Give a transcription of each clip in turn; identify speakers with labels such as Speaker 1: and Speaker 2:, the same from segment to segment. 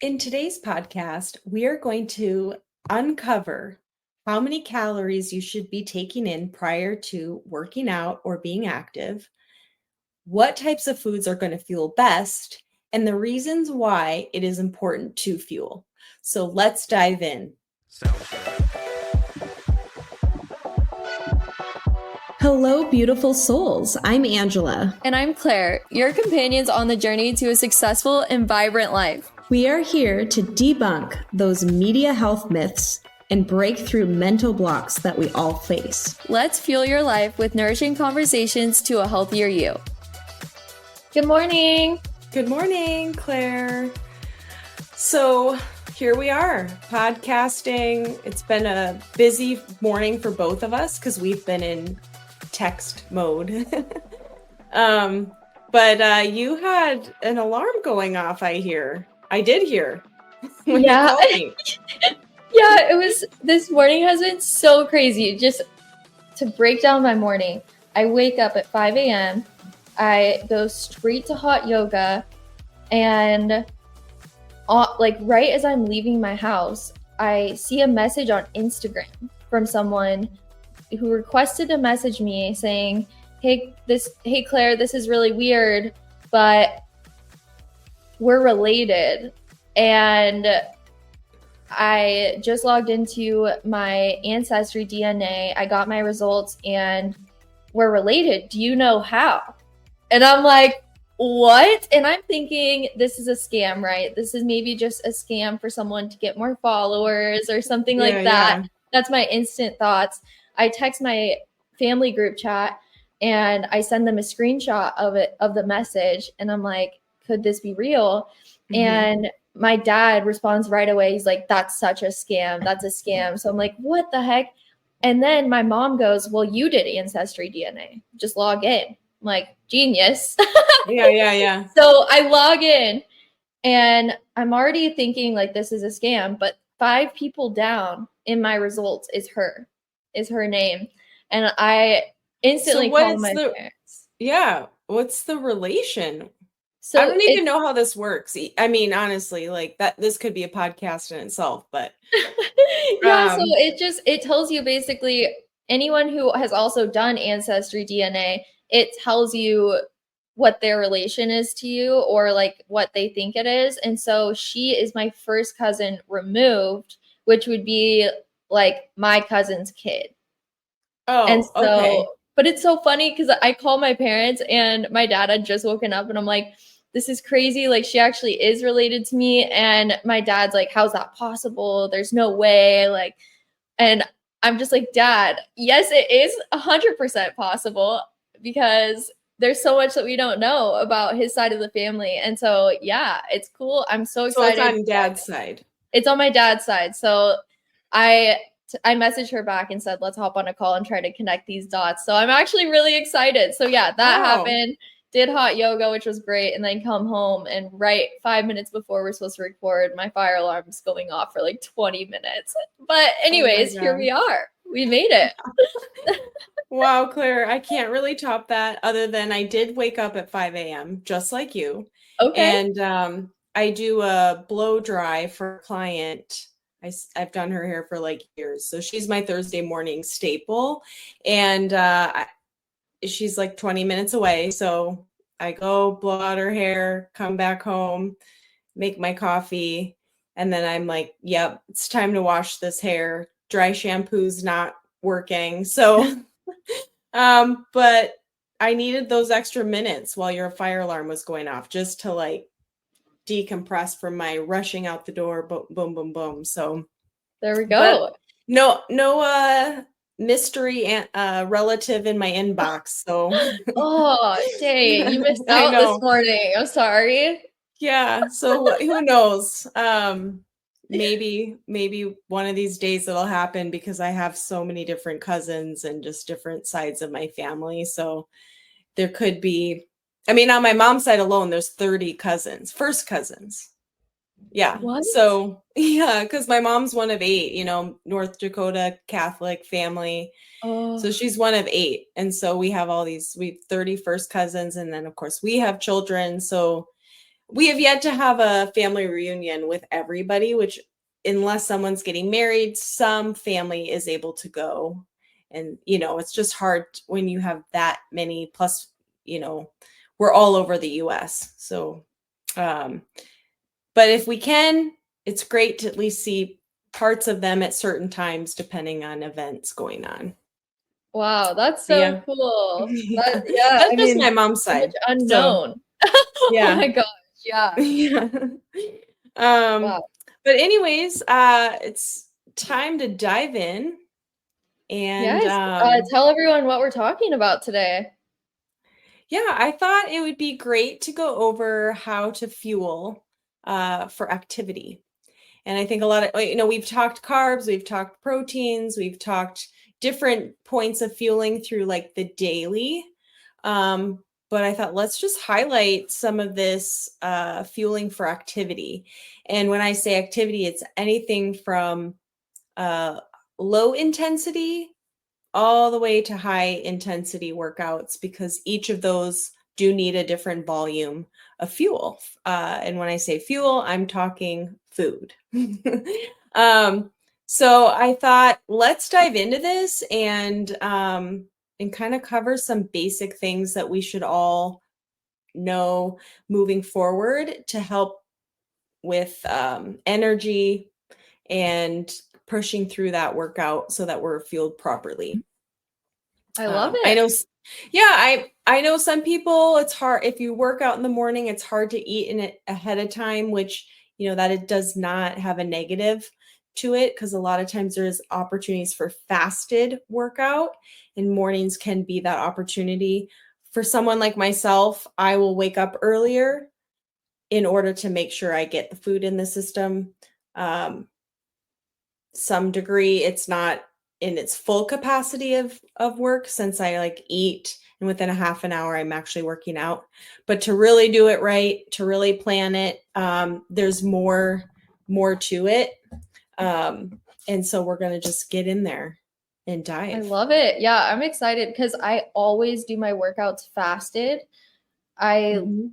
Speaker 1: In today's podcast, we are going to uncover how many calories you should be taking in prior to working out or being active, what types of foods are going to fuel best, and the reasons why it is important to fuel. So let's dive in. Hello, beautiful souls. I'm Angela.
Speaker 2: And I'm Claire, your companions on the journey to a successful and vibrant life.
Speaker 1: We are here to debunk those media health myths and break through mental blocks that we all face.
Speaker 2: Let's fuel your life with nourishing conversations to a healthier you.
Speaker 3: Good morning.
Speaker 1: Good morning, Claire. So here we are, podcasting. It's been a busy morning for both of us because we've been in text mode. But you had an alarm going off, I did hear.
Speaker 3: Yeah. Yeah, this morning has been so crazy. Just to break down my morning, I wake up at 5 a.m. I go straight to hot yoga, and right as I'm leaving my house, I see a message on Instagram from someone who requested to message me saying, hey Claire, this is really weird, but we're related. And I just logged into my ancestry DNA. I got my results and we're related. Do you know how? And I'm like, what? And I'm thinking this is a scam, right? This is maybe just a scam for someone to get more followers or something like that. Yeah. That's my instant thoughts. I text my family group chat and I send them a screenshot of the message. And I'm like, could this be real? Mm-hmm. And my dad responds right away. He's like, that's such a scam. That's a scam. So I'm like, what the heck? And then my mom goes, well, you did ancestry DNA. Just log in. I'm like, genius.
Speaker 1: Yeah.
Speaker 3: So I log in and I'm already thinking like this is a scam, but 5 people down in my results is her name. And I instantly called my parents.
Speaker 1: Yeah. What's the relation? So I don't even know how this works. I mean, honestly, like that, this could be a podcast in itself, but
Speaker 3: yeah. So it tells you basically anyone who has also done ancestry DNA, it tells you what their relation is to you or like what they think it is. And so she is my first cousin removed, which would be like my cousin's kid.
Speaker 1: Oh, and so, okay.
Speaker 3: But it's so funny because I call my parents and my dad had just woken up and I'm like, this is crazy. Like she actually is related to me. And my dad's like, how's that possible? There's no way. Like, and I'm just like, Dad, yes, it is 100% possible because there's so much that we don't know about his side of the family. And so, yeah, it's cool. I'm so excited.
Speaker 1: So it's on Dad's side.
Speaker 3: It's on my dad's side. So I messaged her back and said, let's hop on a call and try to connect these dots. So I'm actually really excited. So yeah, that happened. Did hot yoga, which was great. And then come home and right 5 minutes before we're supposed to record, my fire alarm's going off for like 20 minutes. But anyways, here we are. We made it.
Speaker 1: Wow, Claire, I can't really top that other than I did wake up at 5 a.m. just like you.
Speaker 3: Okay.
Speaker 1: And I do a blow dry for a client. I've done her hair for like years. So she's my Thursday morning staple. And she's like 20 minutes away. So I go blow out her hair, come back home, make my coffee. And then I'm like, yep, it's time to wash this hair. Dry shampoo's not working. So, but I needed those extra minutes while your fire alarm was going off just to like decompress from my rushing out the door. Boom, boom, boom. So
Speaker 3: there we go.
Speaker 1: No mystery relative in my inbox. So
Speaker 3: oh, dang, you missed out this morning. I'm sorry.
Speaker 1: Yeah. So who knows? Maybe one of these days it'll happen because I have so many different cousins and just different sides of my family. So there could be, I mean, on my mom's side alone, there's 30 cousins, first cousins. Yeah.
Speaker 3: What?
Speaker 1: So yeah, because my mom's one of 8, North Dakota Catholic family. Oh. So she's one of 8. And so we have 30 first cousins. And then of course we have children. So we have yet to have a family reunion with everybody, which unless someone's getting married, some family is able to go. And, it's just hard when you have that many plus, we're all over the US. So, but if we can, it's great to at least see parts of them at certain times, depending on events going on.
Speaker 3: Wow, that's so
Speaker 1: Yeah.
Speaker 3: cool.
Speaker 1: Yeah.
Speaker 3: Yeah,
Speaker 1: That's
Speaker 3: I
Speaker 1: just
Speaker 3: mean,
Speaker 1: my mom's
Speaker 3: so much
Speaker 1: side. So,
Speaker 3: unknown. Oh
Speaker 1: yeah.
Speaker 3: my gosh, yeah.
Speaker 1: Yeah. Um,
Speaker 3: Wow.
Speaker 1: but anyways, it's time to dive in. And
Speaker 3: Yes, tell everyone what we're talking about today.
Speaker 1: yeah, I thought it would be great to go over how to fuel for activity. And I think a lot of, we've talked carbs, we've talked proteins, we've talked different points of fueling through like the daily. But I thought let's just highlight some of this fueling for activity. And when I say activity, it's anything from low intensity all the way to high intensity workouts, because each of those do need a different volume of fuel. And when I say fuel, I'm talking food. So I thought let's dive into this and kind of cover some basic things that we should all know moving forward to help with energy and pushing through that workout so that we're fueled properly.
Speaker 3: I love
Speaker 1: I
Speaker 3: it.
Speaker 1: know, yeah, I know some people, it's hard if you work out in the morning, it's hard to eat in it ahead of time, which, that it does not have a negative to it, because a lot of times there's opportunities for fasted workout, and mornings can be that opportunity. For someone like myself, I will wake up earlier in order to make sure I get the food in the system. Some degree, it's not in its full capacity of work, since I like eat and within a half an hour I'm actually working out. But to really do it right, to really plan it, there's more to it. And so we're going to just get in there and
Speaker 3: I
Speaker 1: dive.
Speaker 3: love it. Yeah, I'm excited because I always do my workouts fasted. I
Speaker 1: Mhm.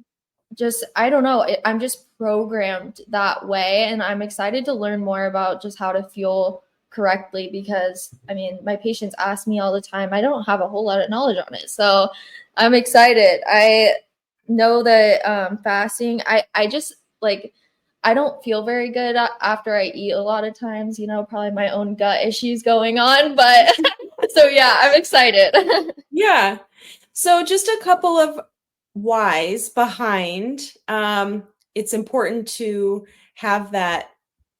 Speaker 3: I don't know, I'm just programmed that way. And I'm excited to learn more about just how to fuel correctly because, I mean, my patients ask me all the time. I don't have a whole lot of knowledge on it. So I'm excited. I know that fasting, I just like, I don't feel very good after I eat a lot of times, probably my own gut issues going on. But so yeah, I'm excited.
Speaker 1: Yeah. So just a couple of whys behind it's important to have that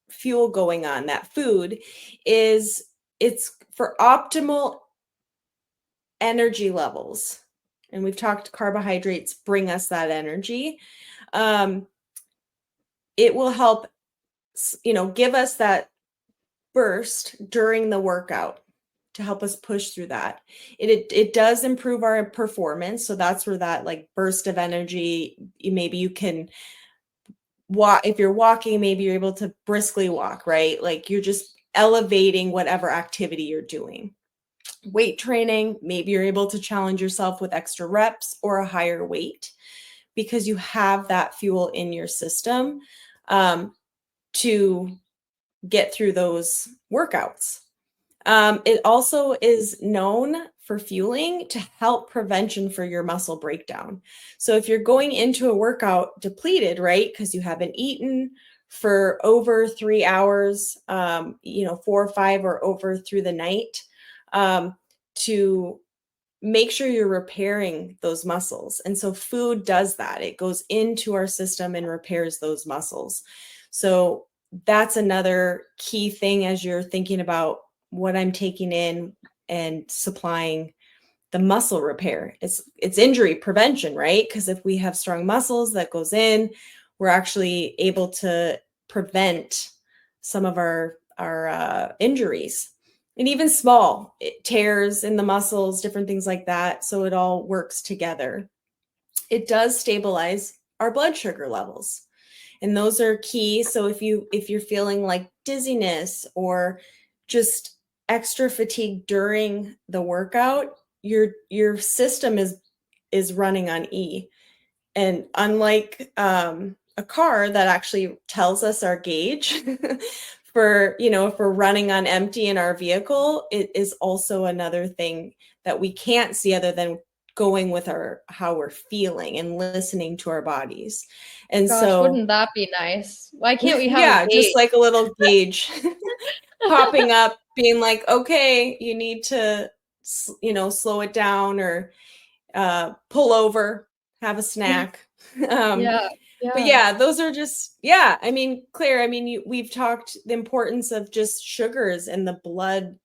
Speaker 1: fuel going on. That food is it's for optimal energy levels. And we've talked carbohydrates bring us that energy. Um, it will help, give us that burst during the workout to help us push through that. It does improve our performance. So that's where that like burst of energy, maybe you can walk, if you're walking, maybe you're able to briskly walk, right? Like you're just elevating whatever activity you're doing. Weight training, maybe you're able to challenge yourself with extra reps or a higher weight because you have that fuel in your system to get through those workouts. It also is known for fueling to help prevention for your muscle breakdown. So if you're going into a workout depleted, right, because you haven't eaten for over 3 hours, 4 or 5 or over through the night, to make sure you're repairing those muscles. And so food does that. It goes into our system and repairs those muscles. So that's another key thing as you're thinking about what I'm taking in and supplying the muscle repair. It's injury prevention, right? Because if we have strong muscles that goes in, we're actually able to prevent some of our injuries, and even small tears in the muscles, different things like that. So it all works together. It does stabilize our blood sugar levels, and those are key. So if you're feeling like dizziness or just extra fatigue during the workout, your system is running on E. And unlike a car that actually tells us our gauge for, if we're running on empty in our vehicle, it is also another thing that we can't see other than going with how we're feeling and listening to our bodies. And
Speaker 3: Gosh,
Speaker 1: so,
Speaker 3: wouldn't that be nice? Why can't we have a
Speaker 1: yeah, just
Speaker 3: gauge?
Speaker 1: like a little gauge popping up, being like, okay, you need to, slow it down or pull over, have a snack.
Speaker 3: Yeah,
Speaker 1: But
Speaker 3: yeah.
Speaker 1: yeah, those are just, yeah. I mean, Claire, I mean, we've talked the importance of just sugars and the blood,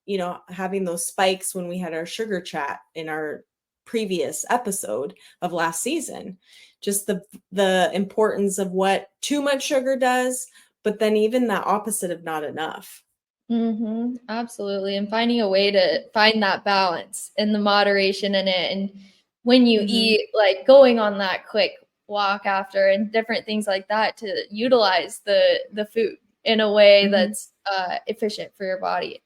Speaker 1: having those spikes when we had our sugar chat in our previous episode of last season. Just the importance of what too much sugar does, but then even the opposite of not enough.
Speaker 3: Absolutely. And finding a way to find that balance and the moderation in it. And when you eat, like going on that quick walk after and different things like that to utilize the food in a way that's efficient for your body.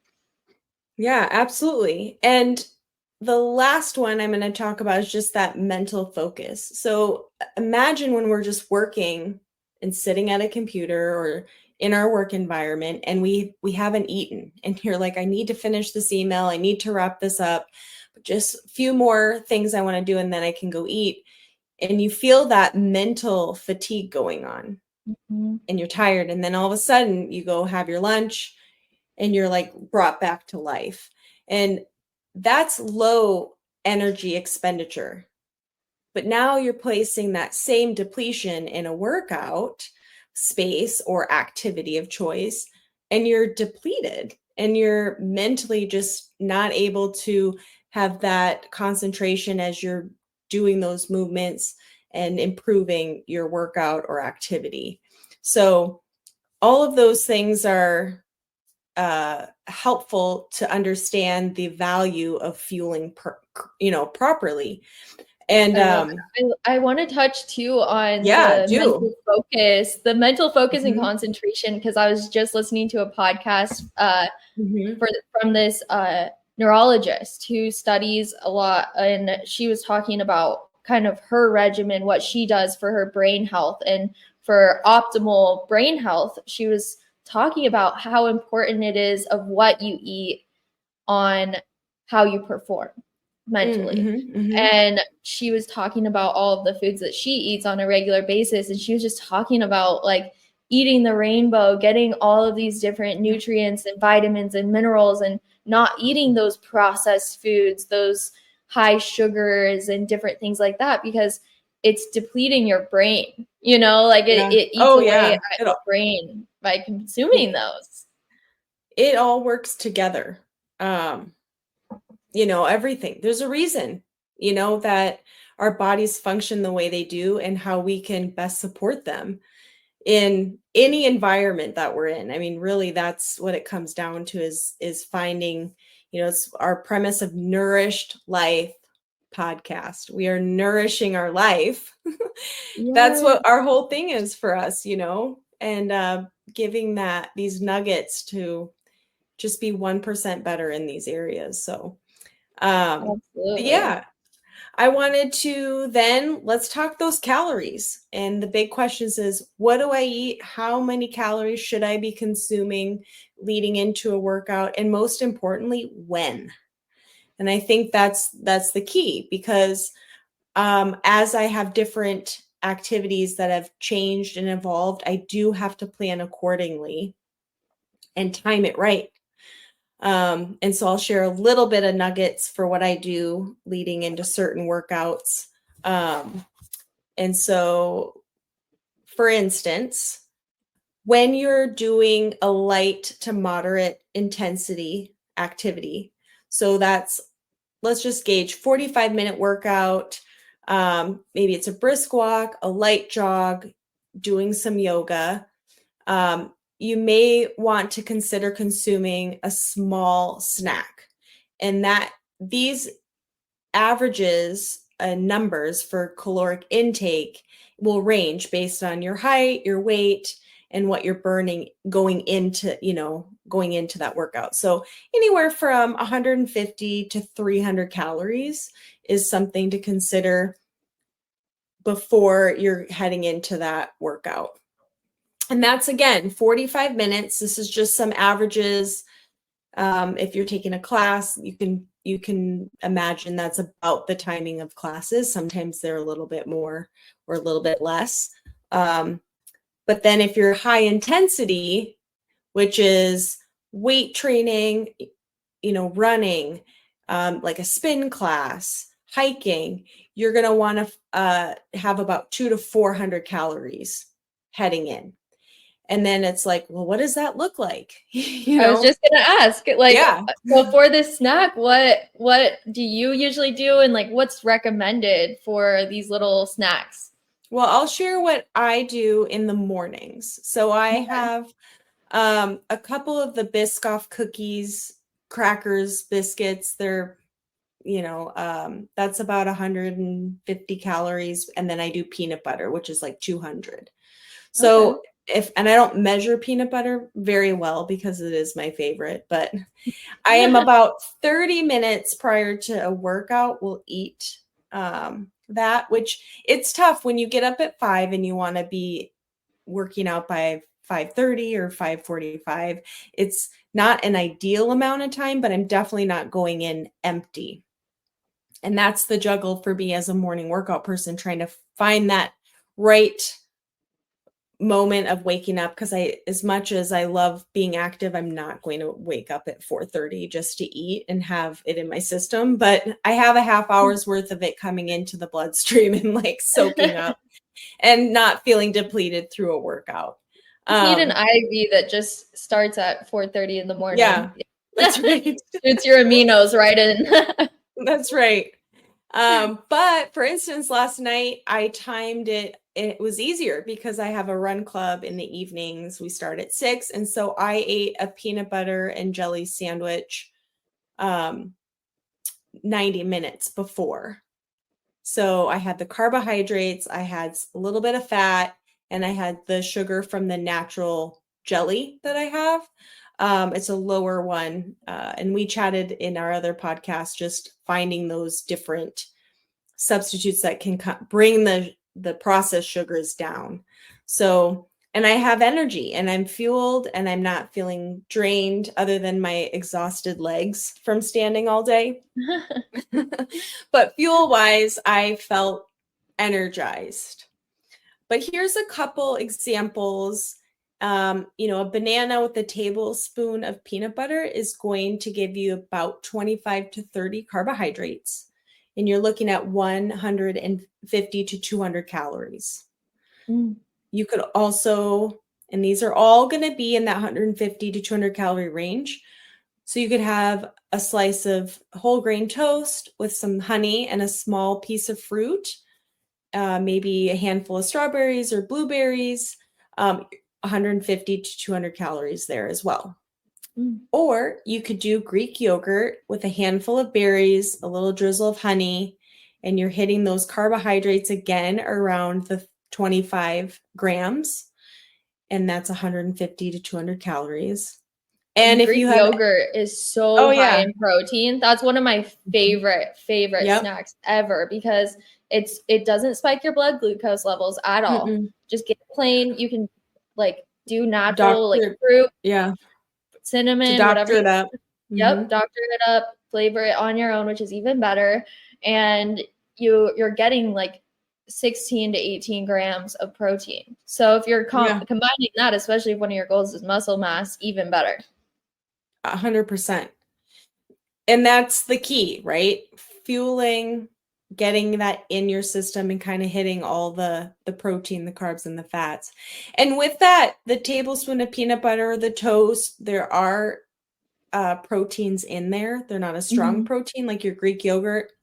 Speaker 1: Yeah, absolutely. And the last one I'm going to talk about is just that mental focus. So imagine when we're just working and sitting at a computer or in our work environment and we haven't eaten and you're like, I need to finish this email. I need to wrap this up. But just a few more things I want to do and then I can go eat. And you feel that mental fatigue going on and you're tired. And then all of a sudden you go have your lunch and you're like brought back to life. And that's low energy expenditure. But now you're placing that same depletion in a workout space or activity of choice, and you're depleted and you're mentally just not able to have that concentration as you're doing those movements and improving your workout or activity. So all of those things are helpful to understand the value of fueling properly. And
Speaker 3: I want to touch too on
Speaker 1: yeah,
Speaker 3: the mental focus and concentration, because I was just listening to a podcast from this neurologist who studies a lot, and she was talking about kind of her regimen, what she does for her brain health and for optimal brain health. She was talking about how important it is of what you eat on how you perform mentally. And she was talking about all of the foods that she eats on a regular basis. And she was just talking about like eating the rainbow, getting all of these different nutrients and vitamins and minerals, and not eating those processed foods, those high sugars and different things like that, because it's depleting your brain, like it eats away at your brain by consuming those.
Speaker 1: It all works together. Everything. There's a reason, that our bodies function the way they do and how we can best support them in any environment that we're in. I mean, really, that's what it comes down to is finding, it's our premise of Nourished Life podcast. We are nourishing our life. That's what our whole thing is for us, and giving these nuggets to just be 1% better in these areas. So, yeah, I wanted to let's talk those calories. And the big question is, what do I eat? How many calories should I be consuming leading into a workout? And most importantly, when? And I think that's the key, because as I have different activities that have changed and evolved, I do have to plan accordingly and time it right. And so I'll share a little bit of nuggets for what I do leading into certain workouts. And so, for instance, when you're doing a light to moderate intensity activity, so let's just gauge 45-minute workout. Maybe it's a brisk walk, a light jog, doing some yoga. You may want to consider consuming a small snack, and that these averages numbers for caloric intake will range based on your height, your weight, and what you're burning going into that workout. So anywhere from 150 to 300 calories is something to consider before you're heading into that workout. And that's, again, 45 minutes. This is just some averages. If you're taking a class, you can imagine that's about the timing of classes. Sometimes they're a little bit more or a little bit less. But then if you're high intensity, which is weight training, running, like a spin class, hiking, you're going to want to have about 200 to 400 calories heading in. And then it's like, well, what does that look like?
Speaker 3: I was just gonna ask, like, before this snack, what do you usually do, and like, what's recommended for these little snacks?
Speaker 1: Well, I'll share what I do in the mornings. So I have a couple of the Biscoff cookies, crackers, biscuits. They're, that's about 150 calories. And then I do peanut butter, which is like 200. So and I don't measure peanut butter very well because it is my favorite, but I am about 30 minutes prior to a workout will eat that, which it's tough when you get up at 5 and you want to be working out by 5:30 or 5:45. It's not an ideal amount of time, but I'm definitely not going in empty. And that's the juggle for me as a morning workout person, trying to find that right moment of waking up, because as much as I love being active, I'm not going to wake up at 4:30 just to eat and have it in my system, but I have a half hour's worth of it coming into the bloodstream and like soaking up and not feeling depleted through a workout.
Speaker 3: You need an IV that just starts at 4:30 in the morning.
Speaker 1: Yeah, that's right.
Speaker 3: It's your aminos right in.
Speaker 1: That's right. But for instance, last night I timed it. It was easier because I have a run club in the evenings. We start at 6. And so I ate a peanut butter and jelly sandwich 90 minutes before. So I had the carbohydrates, I had a little bit of fat, and I had the sugar from the natural jelly that I have. It's a lower one. And we chatted in our other podcast, just finding those different substitutes that can bring the processed sugars down. So, and I have energy and I'm fueled and I'm not feeling drained other than my exhausted legs from standing all day. But fuel wise, I felt energized. But here's a couple examples. A banana with a tablespoon of peanut butter is going to give you about 25 to 30 carbohydrates. And you're looking at 150 to 200 calories. You could also, and these are all going to be in that 150 to 200 calorie range. So you could have a slice of whole grain toast with some honey and a small piece of fruit, maybe a handful of strawberries or blueberries, 150 to 200 calories there as well. Or you could do Greek yogurt with a handful of berries, a little drizzle of honey, and you're hitting those carbohydrates again around the 25 grams. And that's 150 to 200 calories. And if
Speaker 3: Greek
Speaker 1: you have
Speaker 3: yogurt is so high in protein. That's one of my favorite snacks ever, because it doesn't spike your blood glucose levels at all. Just get plain. You can do natural fruit. Yeah. Cinnamon, whatever.
Speaker 1: It up.
Speaker 3: Yep, doctor it up, flavor it on your own, which is even better. And you're getting 16 to 18 grams of protein. So if you're combining that, especially if one of your goals is muscle mass, even better.
Speaker 1: 100%. And that's the key, right? Fueling, getting that in your system and kind of hitting all the protein, the carbs, and the fats. And with that, the tablespoon of peanut butter, the toast, there are proteins in there. They're not a strong protein like your Greek yogurt,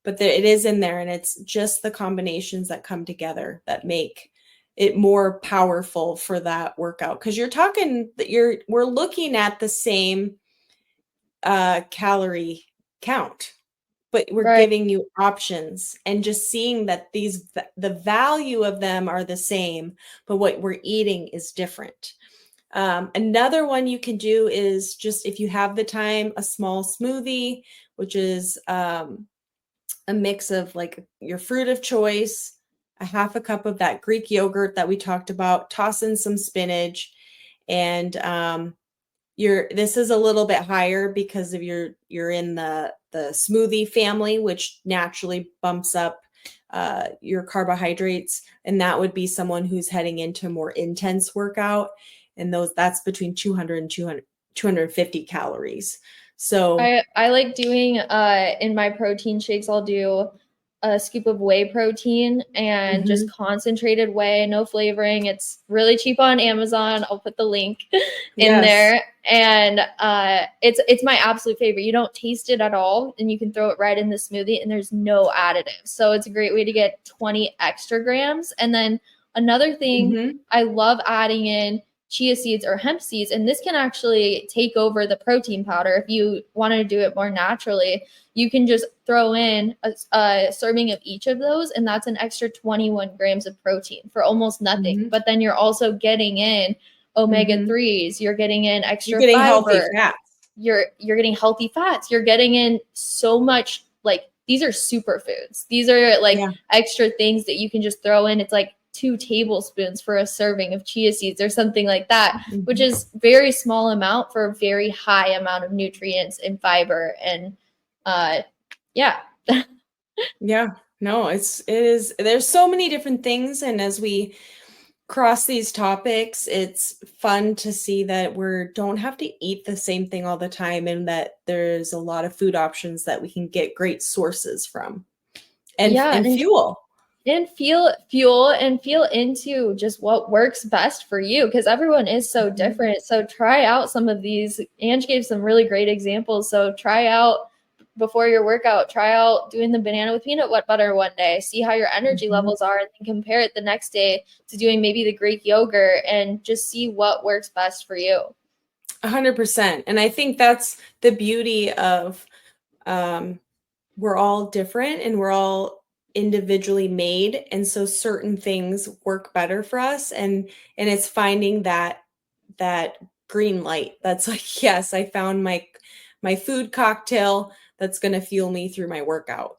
Speaker 1: but it is in there. And it's just the combinations that come together that make it more powerful for that workout. Because we're looking at the same calorie count, but we're giving you options and just seeing that the value of them are the same, but what we're eating is different. Another one you can do is just, if you have the time, a small smoothie, which is a mix of your fruit of choice, a half a cup of that Greek yogurt that we talked about, toss in some spinach, and this is a little bit higher because of you're in the smoothie family, which naturally bumps up your carbohydrates, and that would be someone who's heading into more intense workout, and that's between 200 and 250 calories. So
Speaker 3: I like doing in my protein shakes, I'll do a scoop of whey protein and just concentrated whey, no flavoring. It's really cheap on Amazon. I'll put the link in there. And it's my absolute favorite. You don't taste it at all, and you can throw it right in the smoothie, and there's no additives. So it's a great way to get 20 extra grams. And then another thing I love adding in chia seeds or hemp seeds, and this can actually take over the protein powder. If you want to do it more naturally, you can just throw in a serving of each of those, and that's an extra 21 grams of protein for almost nothing. But then you're also getting in omega-3s, you're getting in extra
Speaker 1: you're getting
Speaker 3: fiber,
Speaker 1: healthy fats.
Speaker 3: You're getting healthy fats, you're getting in so much, like these are superfoods. These are like extra things that you can just throw in. It's like 2 tablespoons for a serving of chia seeds or something like that, which is very small amount for a very high amount of nutrients and fiber. And
Speaker 1: no, it is, there's so many different things. And as we cross these topics, it's fun to see that don't have to eat the same thing all the time, and that there's a lot of food options that we can get great sources from and fuel.
Speaker 3: And feel into just what works best for you, because everyone is so different. So try out some of these. Ange gave some really great examples. So try out before your workout, try out doing the banana with peanut butter one day, see how your energy levels are, and then compare it the next day to doing maybe the Greek yogurt, and just see what works best for you.
Speaker 1: 100%. And I think that's the beauty of we're all different and we're all individually made, and so certain things work better for us, and it's finding that green light that's like, yes, I found my food cocktail that's going to fuel me through my workout,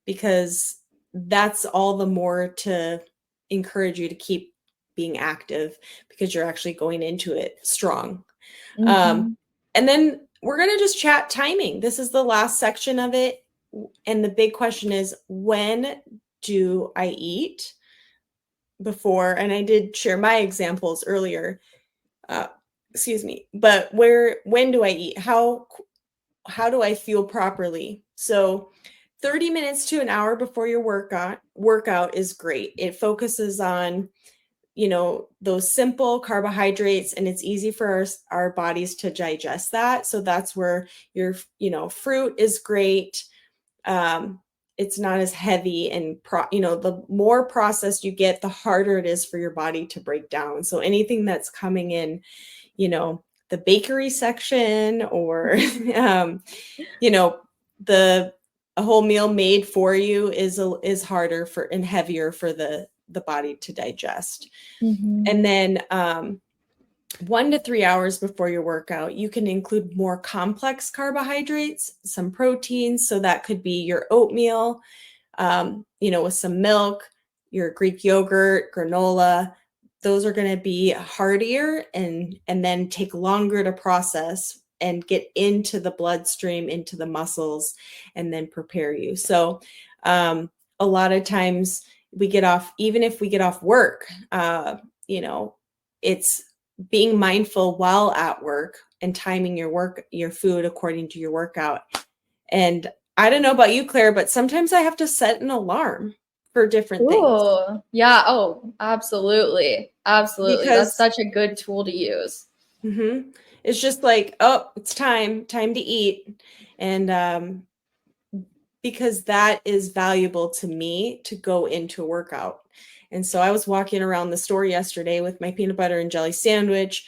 Speaker 1: because that's all the more to encourage you to keep being active, because you're actually going into it strong. And then we're going to just chat timing. This is the last section of it. And the big question is, when do I eat before? And I did share my examples earlier, but when do I eat? How do I feel properly? So 30 minutes to an hour before your workout is great. It focuses on, those simple carbohydrates, and it's easy for our bodies to digest that. So that's where your, fruit is great. It's not as heavy, and the more processed you get, the harder it is for your body to break down. So anything that's coming in, the bakery section, or a whole meal made for you is harder and heavier for the body to digest. And then 1 to 3 hours before your workout, you can include more complex carbohydrates, some proteins. So that could be your oatmeal, with some milk, your Greek yogurt, granola. Those are going to be heartier and then take longer to process and get into the bloodstream, into the muscles, and then prepare you. So a lot of times even if we get off work, it's being mindful while at work and timing your food according to your workout. And I don't know about you, Claire, but sometimes I have to set an alarm for different things.
Speaker 3: Yeah. Oh, absolutely. Absolutely. That's such a good tool to use.
Speaker 1: It's just like, oh, it's time to eat. And because that is valuable to me to go into a workout. And so I was walking around the store yesterday with my peanut butter and jelly sandwich,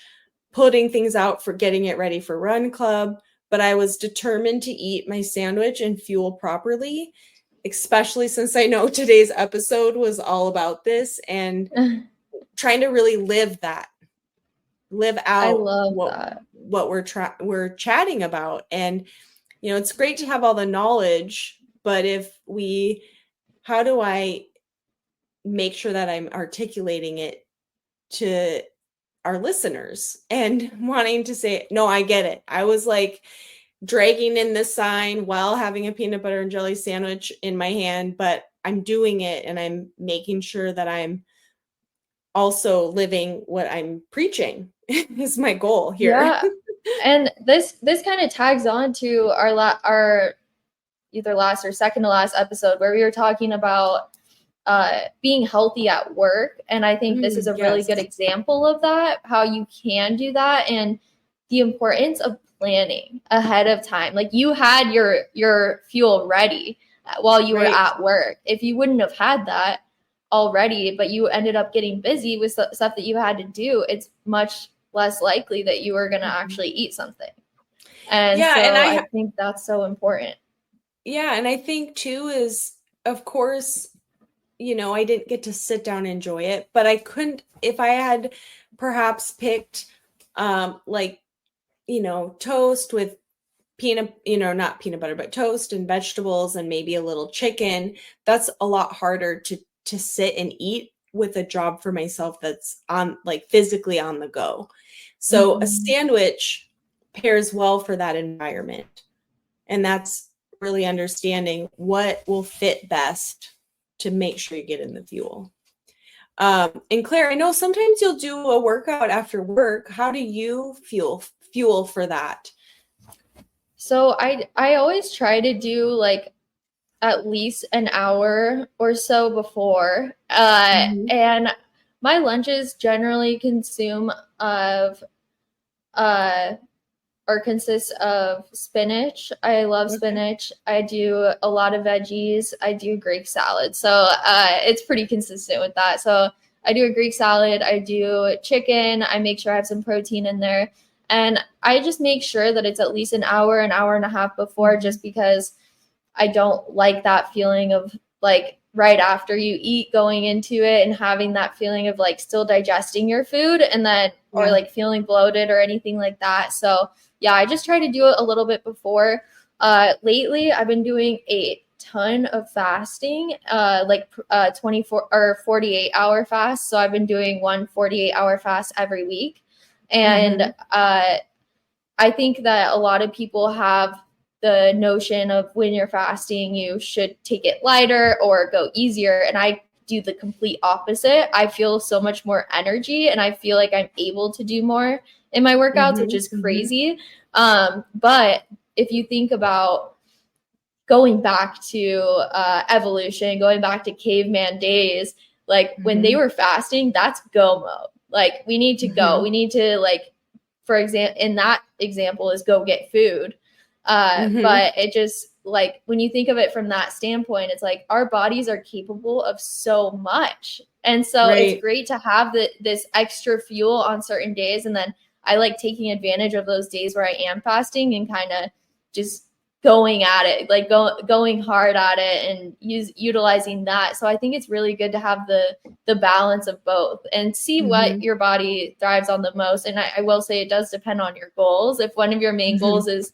Speaker 1: putting things out for getting it ready for run club. But I was determined to eat my sandwich and fuel properly, especially since I know today's episode was all about this, and trying to really live out what we're chatting about. And, it's great to have all the knowledge, but how do I make sure that I'm articulating it to our listeners and wanting to say, no, I get it. I was like dragging in this sign while having a peanut butter and jelly sandwich in my hand, but I'm doing it and I'm making sure that I'm also living what I'm preaching is my goal here.
Speaker 3: Yeah. And this kind of tags on to our either last or second to last episode where we were talking about being healthy at work. And I think this is a really
Speaker 1: Yes.
Speaker 3: good example of that, how you can do that, and the importance of planning ahead of time. Like you had your fuel ready while you were
Speaker 1: Right.
Speaker 3: at work. If you wouldn't have had that already, but you ended up getting busy with stuff that you had to do, it's much less likely that you were going to actually eat something. And
Speaker 1: Yeah,
Speaker 3: so
Speaker 1: and
Speaker 3: I think that's so important.
Speaker 1: Yeah, and I think too is, of course, I didn't get to sit down and enjoy it, but I couldn't, if I had perhaps picked like, toast with not peanut butter, but toast and vegetables and maybe a little chicken, that's a lot harder to sit and eat with a job for myself that's on like physically on the go. So a sandwich pairs well for that environment. And that's really understanding what will fit best to make sure you get in the fuel. And Claire, I know sometimes you'll do a workout after work. How do you fuel for that?
Speaker 3: So I always try to do like at least an hour or so before. And my lunches generally consume of or consists of spinach. I love spinach. I do a lot of veggies. I do Greek salad. So it's pretty consistent with that. So I do a Greek salad. I do chicken. I make sure I have some protein in there. And I just make sure that it's at least an hour and a half before, just because I don't like that feeling of like right after you eat going into it and having that feeling of like still digesting your food and then or like feeling bloated or anything like that. So yeah, I just try to do it a little bit before. Lately I've been doing a ton of fasting, 24 or 48-hour fast. So I've been doing one 48-hour fast every week. And I think that a lot of people have the notion of when you're fasting, you should take it lighter or go easier. And I do the complete opposite. I feel so much more energy and I feel like I'm able to do more in my workouts, which is crazy. But if you think about going back to evolution, going back to caveman days, like when they were fasting, that's go mode. Like we need to go. We need to like, for example, in that example is go get food. But it just like when you think of it from that standpoint, it's like our bodies are capable of so much. And so it's great to have this extra fuel on certain days. And then I like taking advantage of those days where I am fasting and kind of just going at it, like going hard at it and utilizing that. So I think it's really good to have the balance of both and see what your body thrives on the most. And I will say it does depend on your goals. If one of your main goals is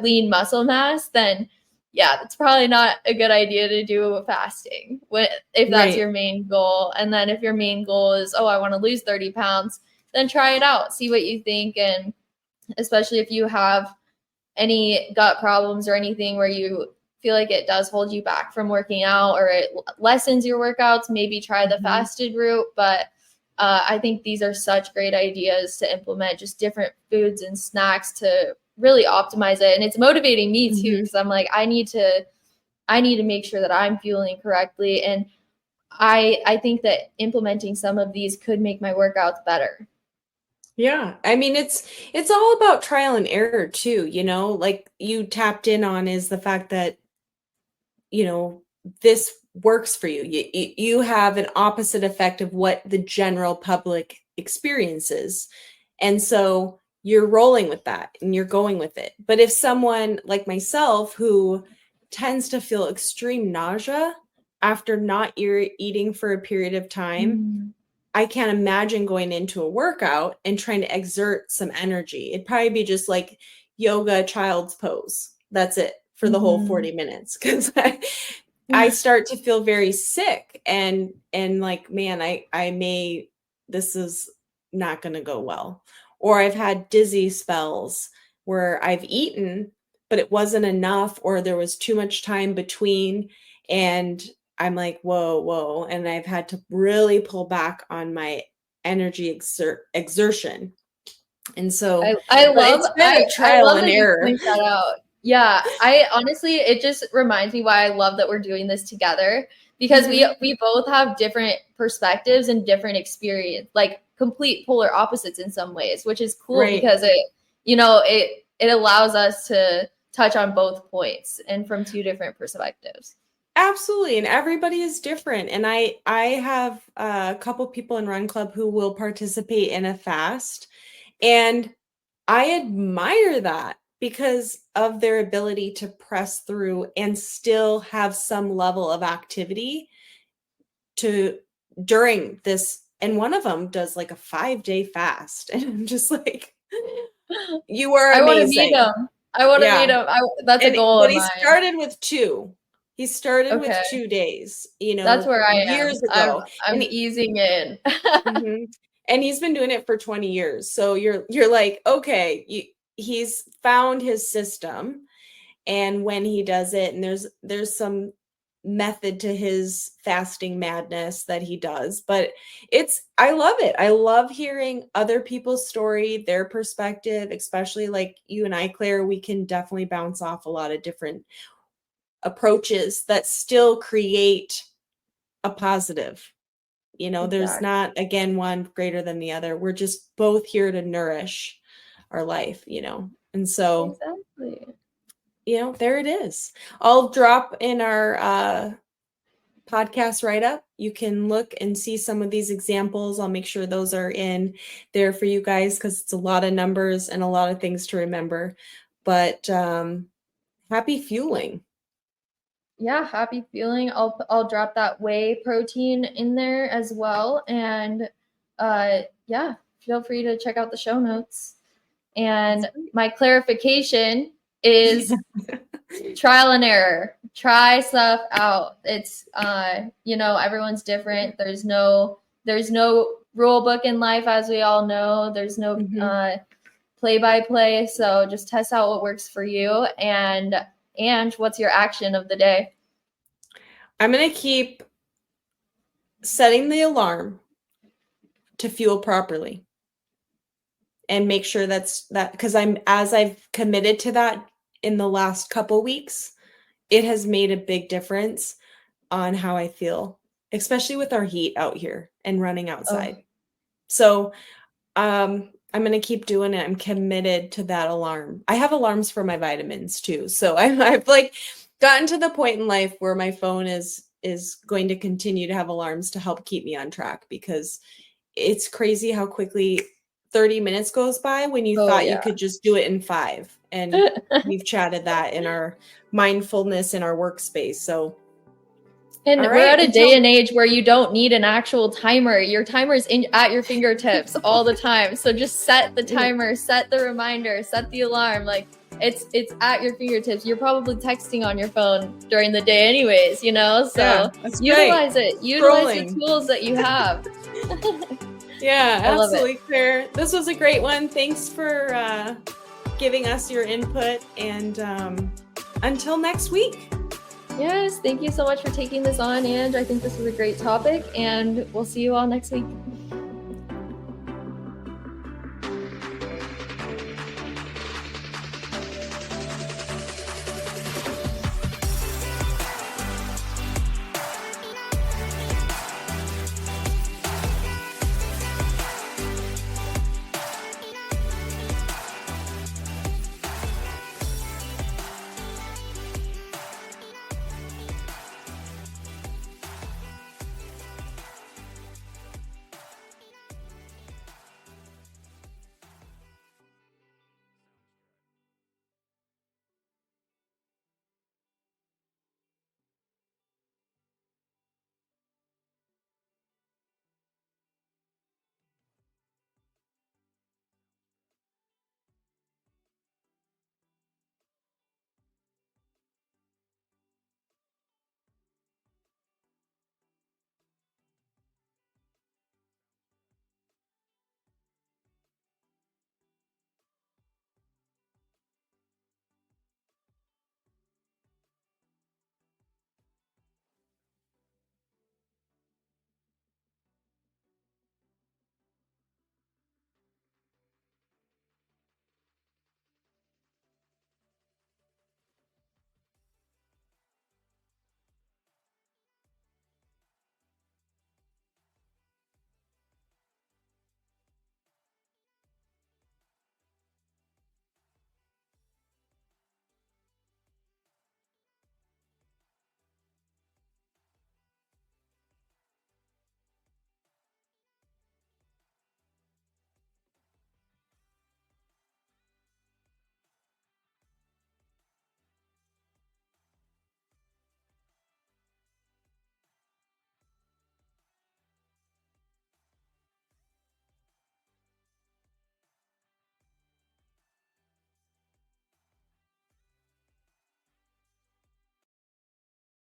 Speaker 3: lean muscle mass, then yeah, that's probably not a good idea to do fasting if that's your main goal. And then if your main goal is, oh, I want to lose 30 pounds, then try it out, see what you think. And especially if you have any gut problems or anything where you feel like it does hold you back from working out or it lessens your workouts, maybe try the fasted route. But I think these are such great ideas to implement, just different foods and snacks to really optimize it. And it's motivating me too, because I'm like, I need to make sure that I'm fueling correctly. And I think that implementing some of these could make my workouts better.
Speaker 1: Yeah. I mean, it's all about trial and error too, like you tapped in on is the fact that, this works for you. You have an opposite effect of what the general public experiences. And so you're rolling with that and you're going with it. But if someone like myself who tends to feel extreme nausea after not eating for a period of time, I can't imagine going into a workout and trying to exert some energy. It'd probably be just like yoga child's pose. That's it for the whole 40 minutes. Because I start to feel very sick and like, man, this is not going to go well. Or I've had dizzy spells where I've eaten, but it wasn't enough, or there was too much time between. And I'm like, whoa. And I've had to really pull back on my energy exertion. And so
Speaker 3: I love
Speaker 1: it's been a trial and error.
Speaker 3: Point that out. Yeah, I honestly, it just reminds me why I love that we're doing this together, because we both have different perspectives and different experience, like complete polar opposites in some ways, which is cool because it allows us to touch on both points and from two different perspectives.
Speaker 1: Absolutely. And everybody is different. And I have a couple people in Run Club who will participate in a fast. And I admire that because of their ability to press through and still have some level of activity during this. And one of them does like a 5-day fast. And I'm just like, you are amazing.
Speaker 3: I want to meet him. That's a goal
Speaker 1: But
Speaker 3: of
Speaker 1: he
Speaker 3: mine.
Speaker 1: Started with 2. He started with 2 days,
Speaker 3: That's where I am.
Speaker 1: Years ago.
Speaker 3: I'm easing in.
Speaker 1: And he's been doing it for 20 years. So you're like, okay, he's found his system. And when he does it, and there's some method to his fasting madness that he does, but I love it. I love hearing other people's story, their perspective, especially like you and I, Claire, we can definitely bounce off a lot of different approaches that still create a positive. There's not, again, one greater than the other. We're just both here to nourish our life, and so
Speaker 3: exactly.
Speaker 1: There it is. I'll drop in our podcast write-up. You can look and see some of these examples. I'll make sure those are in there for you guys because it's a lot of numbers and a lot of things to remember. But happy fueling.
Speaker 3: Yeah, happy fueling. I'll drop that whey protein in there as well. And feel free to check out the show notes. And my clarification is trial and error. Try stuff out. It's everyone's different. There's no rule book in life, as we all know. There's no play by play. So just test out what works for you. And what's your action of the day?
Speaker 1: I'm going to keep setting the alarm to fuel properly and make sure that because as I've committed to that in the last couple weeks, it has made a big difference on how I feel, especially with our heat out here and running outside. So I'm going to keep doing it. I'm committed to that alarm. I have alarms for my vitamins too. So I've like gotten to the point in life where my phone is going to continue to have alarms to help keep me on track, because it's crazy how quickly 30 minutes goes by when you thought you could just do it in 5. And we've chatted that in our mindfulness in our workspace. So
Speaker 3: And we're at a day and age where you don't need an actual timer. Your timer is at your fingertips all the time. So just set the timer, set the reminder, set the alarm. Like it's at your fingertips. You're probably texting on your phone during the day anyways, So utilize it. Utilize the tools that you have.
Speaker 1: Yeah, absolutely, Claire. This was a great one. Thanks for giving us your input. And until next week.
Speaker 3: Yes, thank you so much for taking this on, and I think this was a great topic, and we'll see you all next week.